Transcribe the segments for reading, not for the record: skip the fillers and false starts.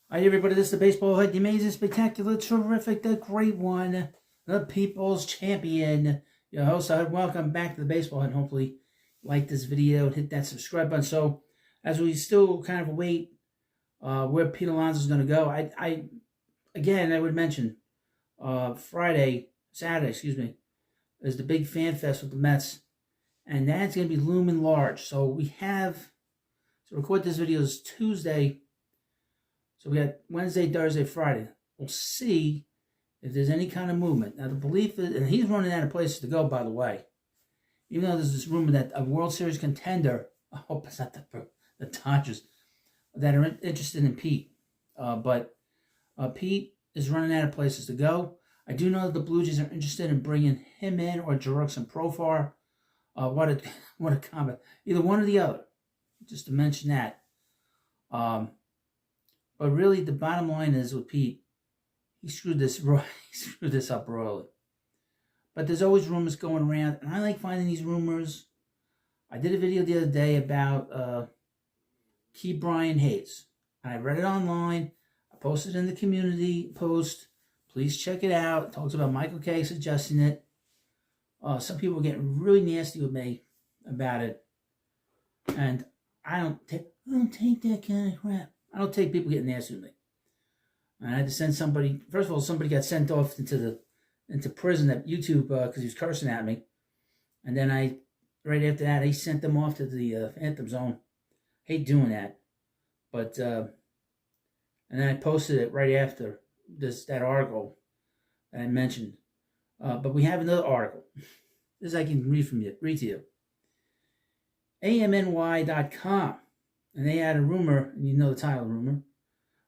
Hi everybody, this is the Baseball Head, the amazing, spectacular, terrific, the great one, the People's Champion, your host. Welcome back to the Baseball Head. Hopefully like this video and hit that subscribe button. So as we still kind of await where Pete Alonso is going to go, I would mention Saturday, is the big fan fest with the Mets, and that's going to be looming large. So we have to record this video is Tuesday. So we got Wednesday, Thursday, Friday. We'll see if there's any kind of movement. Now the belief is, and he's running out of places to go, by the way. Even though there's this rumor that a World Series contender, I hope it's not the Dodgers, that are interested in Pete. But Pete is running out of places to go. I do know that the Blue Jays are interested in bringing him in or Jurickson Profar. What a comment. Either one or the other. Just to mention that. But really, the bottom line is with Pete, he screwed this up royally. But there's always rumors going around, and I like finding these rumors. I did a video the other day about Ke'Bryan Hayes, and I read it online. I posted it in the community post. Please check it out. It talks about Michael K suggesting it. Some people are getting really nasty with me about it, and I don't take that kind of crap. I don't take people getting nasty with me. And I had to send somebody. First of all, somebody got sent off into prison at YouTube because he was cursing at me. And then right after that, I sent them off to the Phantom Zone. Hate doing that, but and then I posted it right after that article that I mentioned. But we have another article. This I can read to you. AMNY.com. And they had a rumor, and you know the title of the rumor.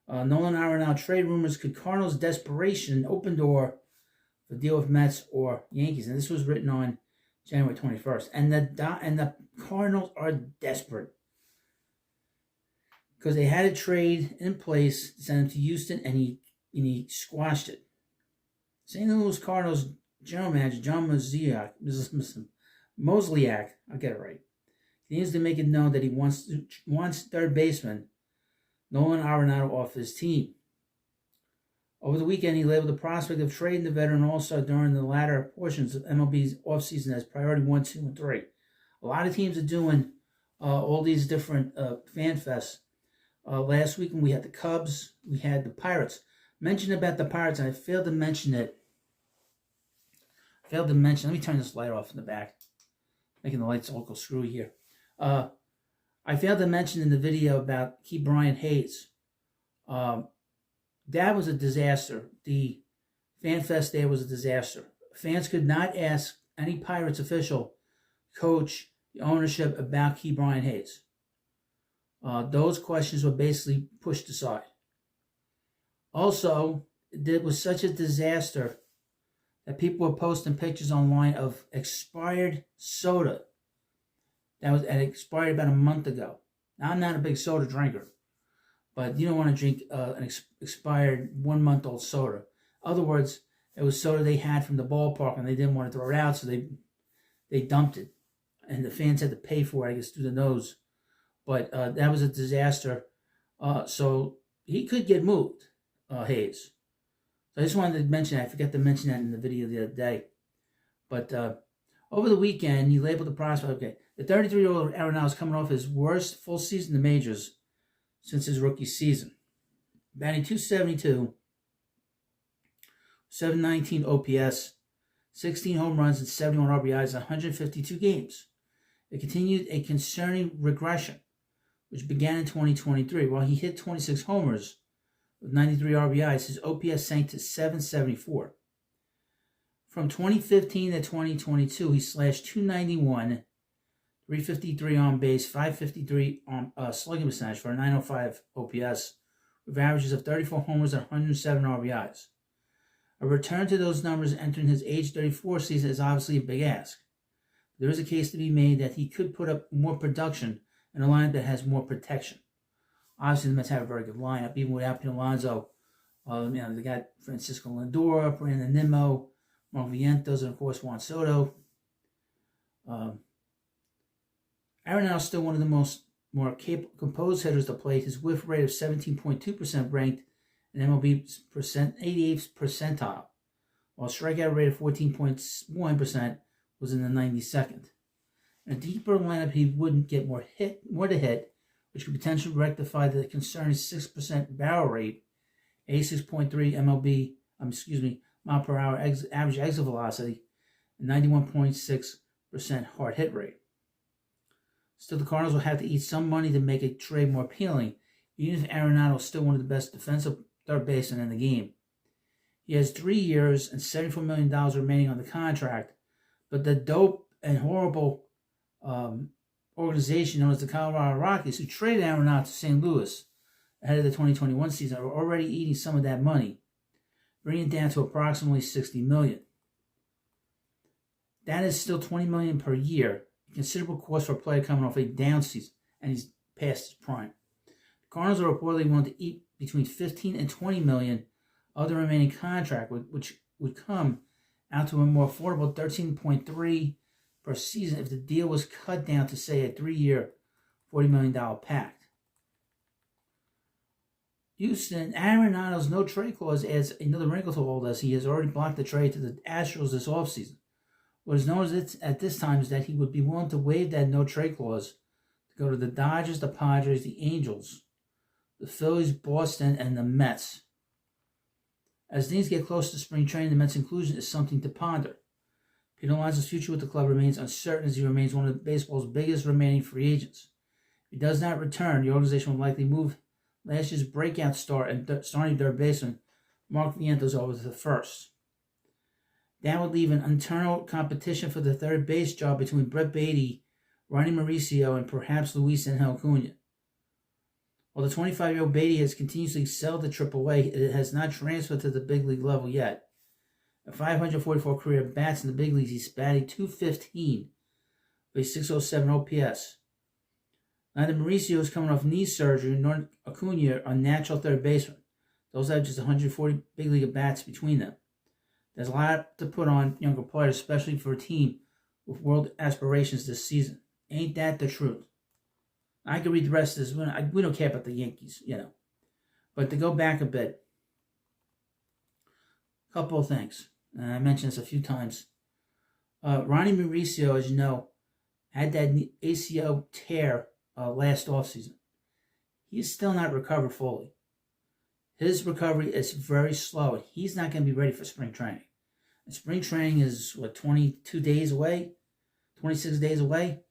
Nolan Arenado trade rumors. Could Cardinals Desperation open door for deal with Mets or Yankees? And this was written on January 21st. And the Cardinals are desperate because they had a trade in place to send him to Houston, and he squashed it. St. Louis Cardinals general manager John Mozeliak, I'll get it right. He needs to make it known that he wants third baseman Nolan Arenado off his team. Over the weekend, he labeled the prospect of trading the veteran all-star during the latter portions of MLB's offseason as priority 1, 2, and 3. A lot of teams are doing all these different fan fests. Last weekend, we had the Cubs. We had the Pirates. Mentioned about the Pirates, and I failed to mention it. Let me turn this light off in the back. Making the lights all go screwy here. I failed to mention in the video about Ke'Bryan Hayes. That was a disaster. The fan fest there was a disaster. Fans could not ask any Pirates official, coach, the ownership about Ke'Bryan Hayes. Those questions were basically pushed aside. Also, it was such a disaster that people were posting pictures online of expired soda that expired about a month ago. Now, I'm not a big soda drinker, but you don't want to drink an expired 1-month-old soda. In other words, it was soda they had from the ballpark and they didn't want to throw it out, so they dumped it. And the fans had to pay for it, I guess, through the nose. But that was a disaster. So he could get moved, Hayes. So I just wanted to mention that. I forgot to mention that in the video the other day. But over the weekend, he labeled the prospect. Okay, the 33-year-old Arenado is coming off his worst full season in the majors since his rookie season. Batting .272, 719 OPS, 16 home runs, and 71 RBIs in 152 games. It continued a concerning regression, which began in 2023. While he hit 26 homers with 93 RBIs, his OPS sank to 774. From 2015 to 2022, he slashed .291, 353 on base, 553 on slugging percentage for a .905 OPS, with averages of 34 homers and 107 RBIs. A return to those numbers entering his age 34 season is obviously a big ask. There is a case to be made that he could put up more production in a lineup that has more protection. Obviously, the Mets have a very good lineup, even without Pete Alonso. They got Francisco Lindor, Brandon Nimmo, Mark Vientos, and of course Juan Soto. Arenado is still one of the more composed hitters to play. His whiff rate of 17.2% ranked an MLB 88th percentile, while strikeout rate of 14.1% was in the 92nd. In a deeper lineup, he wouldn't get more to hit, which could potentially rectify the concerning 6% barrel rate, 86.3 mile per hour average exit velocity, and 91.6% hard hit rate. Still, the Cardinals will have to eat some money to make a trade more appealing, even if Arenado is still one of the best defensive third basemen in the game. He has 3 years and $74 million remaining on the contract, but the dope and horrible organization known as the Colorado Rockies, who traded Arenado to St. Louis ahead of the 2021 season, are already eating some of that money, bringing it down to approximately $60 million. That is still $20 million per year, a considerable cost for a player coming off a down season, and he's past his prime. The Cardinals are reportedly willing to eat between $15 and $20 million of the remaining contract, which would come out to a more affordable $13.3 per season if the deal was cut down to, say, a 3-year, $40 million pact. Houston, Arenado's no-trade clause adds another wrinkle to all this. He has already blocked the trade to the Astros this offseason. What is known at this time is that he would be willing to waive that no-trade clause to go to the Dodgers, the Padres, the Angels, the Phillies, Boston, and the Mets. As things get close to spring training, the Mets' inclusion is something to ponder. Peter Alonso's future with the club remains uncertain as he remains one of baseball's biggest remaining free agents. If he does not return, the organization will likely move last year's breakout star and starting third baseman Mark Vientos over to the first. That would leave an internal competition for the third base job between Brett Baty, Ronnie Mauricio, and perhaps Luis Angel Acuna. While the 25-year-old Baty has continuously excelled at AAA, it has not transferred to the big league level yet. At 544 career bats in the big leagues, he's batting .215 with a .607 OPS. Neither Mauricio is coming off knee surgery, nor Acuna are natural third baseman. Those have just 140 big league bats between them. There's a lot to put on younger players, especially for a team with world aspirations this season. Ain't that the truth? I can read the rest of this. We don't care about the Yankees, But to go back a bit, a couple of things. And I mentioned this a few times. Ronnie Mauricio, as you know, had that ACL tear last offseason. He's still not recovered fully. His recovery is very slow, and he's not going to be ready for spring training. And spring training is, 22 days away? 26 days away?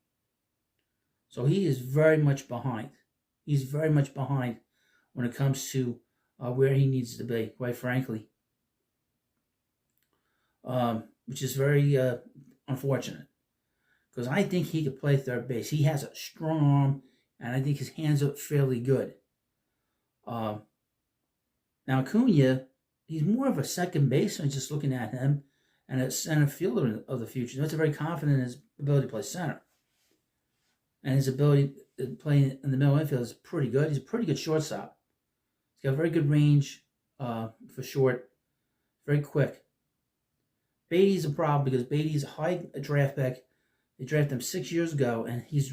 So he is very much behind. He's very much behind when it comes to where he needs to be, quite frankly. Which is very unfortunate. Because I think he could play third base. He has a strong arm, and I think his hands are fairly good. Now, Acuna, he's more of a second baseman just looking at him, and a center fielder of the future. That's very confident in his ability to play center. And his ability to play in the middle infield is pretty good. He's a pretty good shortstop. He's got very good range for short, very quick. Baty's a problem because Baty's a high draft pick. They drafted him 6 years ago, and he's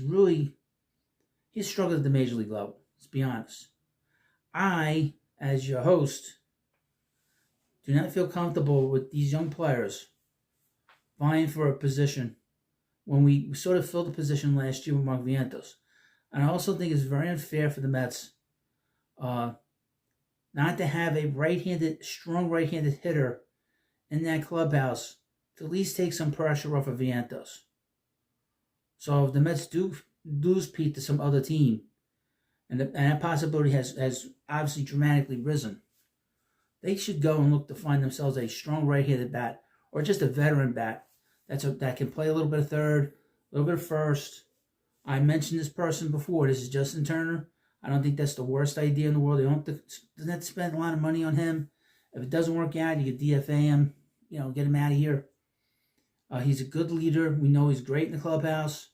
struggled at the major league level. Let's be honest. I, as your host, do not feel comfortable with these young players vying for a position when we sort of filled the position last year with Mark Vientos. And I also think it's very unfair for the Mets not to have a strong right-handed hitter in that clubhouse to at least take some pressure off of Vientos. So if the Mets do lose Pete to some other team, and that possibility has obviously dramatically risen, they should go and look to find themselves a strong right-handed bat or just a veteran bat that can play a little bit of third, a little bit of first. I mentioned this person before. This is Justin Turner. I don't think that's the worst idea in the world. They don't have to spend a lot of money on him. If it doesn't work out, you could DFA him, get him out of here. He's a good leader. We know he's great in the clubhouse.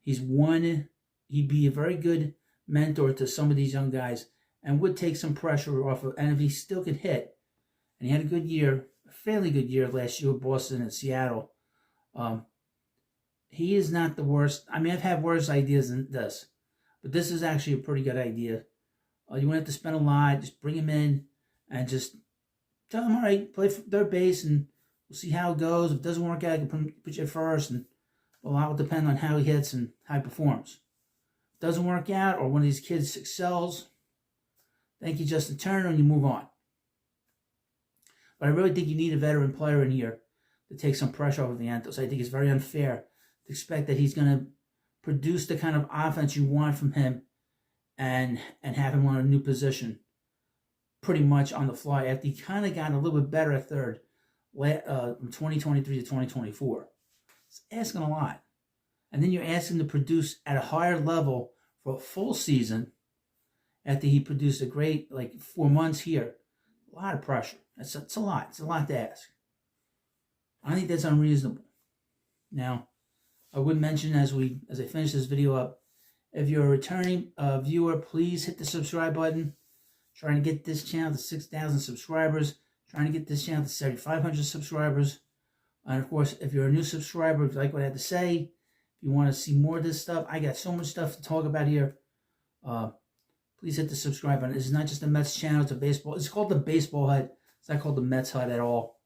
He'd be a very good mentor to some of these young guys and would take some pressure off of, and if he still could hit, and he had a good year, a fairly good year last year with Boston and Seattle, he is not the worst. I mean, I've had worse ideas than this, but this is actually a pretty good idea. You wouldn't have to spend a lot. Just bring him in and just tell him, all right, play for third base, and we'll see how it goes. If it doesn't work out, I can put you at first, and a lot will depend on how he hits and how he performs. If it doesn't work out, or one of these kids excels, thank you, Justin Turner, and you move on. But I really think you need a veteran player in here to take some pressure off of Vientos. I think it's very unfair to expect that he's going to produce the kind of offense you want from him and have him on a new position pretty much on the fly after he kind of got a little bit better at third from 2023 to 2024. It's asking a lot. And then you're asking to produce at a higher level for a full season after he produced a great, 4 months here. A lot of pressure. It's a lot. It's a lot to ask. I think that's unreasonable. Now, I would mention as I finish this video up, if you're a returning viewer, please hit the subscribe button. Trying to get this channel to 6,000 subscribers. Trying to get this channel to 7,500 subscribers. And of course, if you're a new subscriber, if you like what I had to say, if you want to see more of this stuff, I got so much stuff to talk about here. Please hit the subscribe button. This is not just a Mets channel, it's a baseball. It's called the Baseball Hut. It's not called the Mets Hut at all.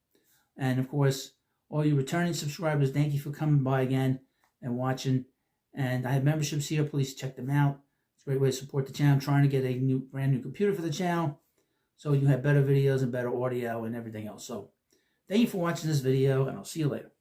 And of course, all you returning subscribers, thank you for coming by again and watching. And I have memberships here. Please check them out. It's a great way to support the channel. I'm trying to get a brand new computer for the channel so you have better videos and better audio and everything else. So thank you for watching this video, and I'll see you later.